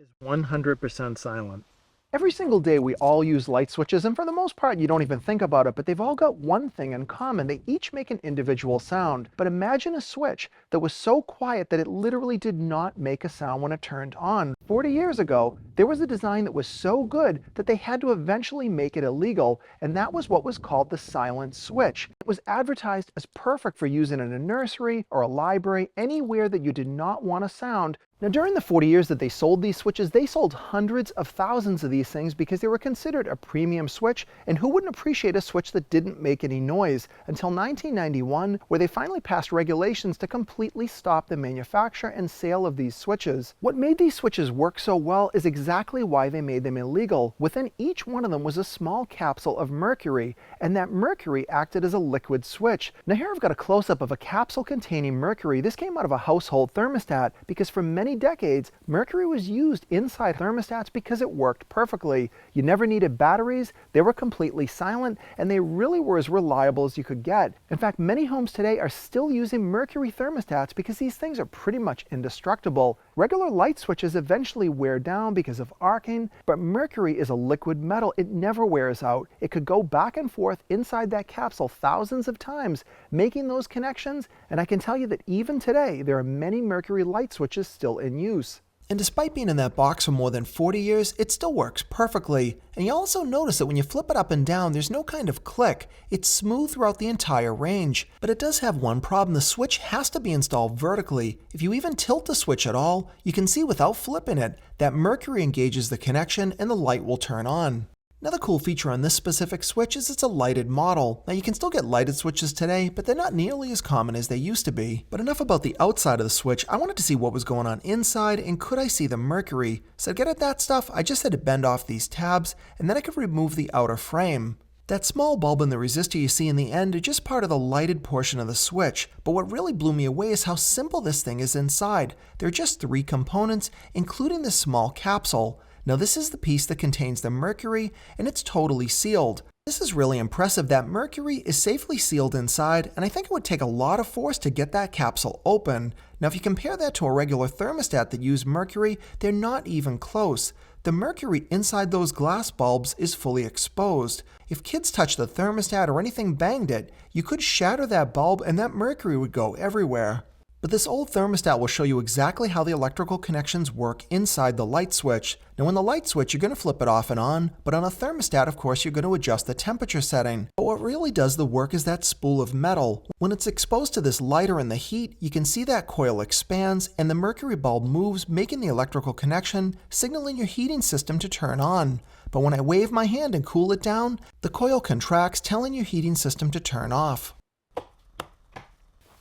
is 100% silent. Every single day we all use light switches, and for the most part you don't even think about it, but they've all got one thing in common. They each make an individual sound. But imagine a switch that was so quiet that it literally did not make a sound when it turned on. 40 years ago, there was a design that was so good that they had to eventually make it illegal, and that was what was called the silent switch. It was advertised as perfect for using in a nursery or a library, anywhere that you did not want a sound. Now, during the 40 years that they sold these switches, they sold hundreds of thousands of these things because they were considered a premium switch, and who wouldn't appreciate a switch that didn't make any noise? Until 1991, where they finally passed regulations to completely stop the manufacture and sale of these switches. What made these switches work so well is exactly why they made them illegal. Within each one of them was a small capsule of mercury, and that mercury acted as a liquid switch. Now here I've got a close-up of a capsule containing mercury. This came out of a household thermostat because for many decades, mercury was used inside thermostats because it worked perfectly. You never needed batteries, they were completely silent, and they really were as reliable as you could get. In fact, many homes today are still using mercury thermostats because these things are pretty much indestructible. Regular light switches eventually wear down because of arcing, but mercury is a liquid metal. It never wears out. It could go back and forth inside that capsule thousands of times, making those connections, and I can tell you that even today, there are many mercury light switches still in use. And despite being in that box for more than 40 years, it still works perfectly. And you also notice that when you flip it up and down, there's no kind of click. It's smooth throughout the entire range. But it does have one problem. The switch has to be installed vertically. If you even tilt the switch at all, you can see without flipping it that mercury engages the connection and the light will turn on. Another cool feature on this specific switch is it's a lighted model. Now you can still get lighted switches today, but they're not nearly as common as they used to be. But enough about the outside of the switch. I wanted to see what was going on inside, and could I see the mercury? So to get at that stuff, I just had to bend off these tabs, and then I could remove the outer frame. That small bulb and the resistor you see in the end are just part of the lighted portion of the switch, but what really blew me away is how simple this thing is inside. There are just 3 components, including this small capsule. Now this is the piece that contains the mercury, and it's totally sealed. This is really impressive that mercury is safely sealed inside, and I think it would take a lot of force to get that capsule open. Now if you compare that to a regular thermostat that used mercury, they're not even close. The mercury inside those glass bulbs is fully exposed. If kids touched the thermostat or anything banged it, you could shatter that bulb and that mercury would go everywhere. But this old thermostat will show you exactly how the electrical connections work inside the light switch. Now in the light switch, you're going to flip it off and on, but on a thermostat, of course, you're going to adjust the temperature setting. But what really does the work is that spool of metal. When it's exposed to this lighter and the heat, you can see that coil expands and the mercury bulb moves, making the electrical connection, signaling your heating system to turn on. But when I wave my hand and cool it down, the coil contracts, telling your heating system to turn off.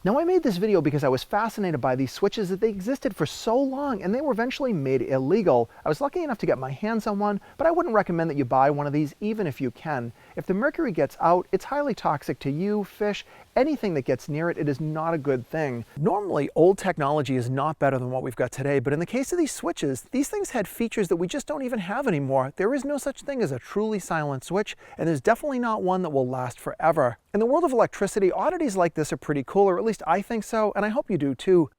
Now I made this video because I was fascinated by these switches, that they existed for so long and they were eventually made illegal. I was lucky enough to get my hands on one, but I wouldn't recommend that you buy one of these even if you can. If the mercury gets out, it's highly toxic to you, fish, anything that gets near it. It is not a good thing. Normally, old technology is not better than what we've got today, but in the case of these switches, these things had features that we just don't even have anymore. There is no such thing as a truly silent switch, and there's definitely not one that will last forever. In the world of electricity, oddities like this are pretty cool, or at least I think so, and I hope you do too.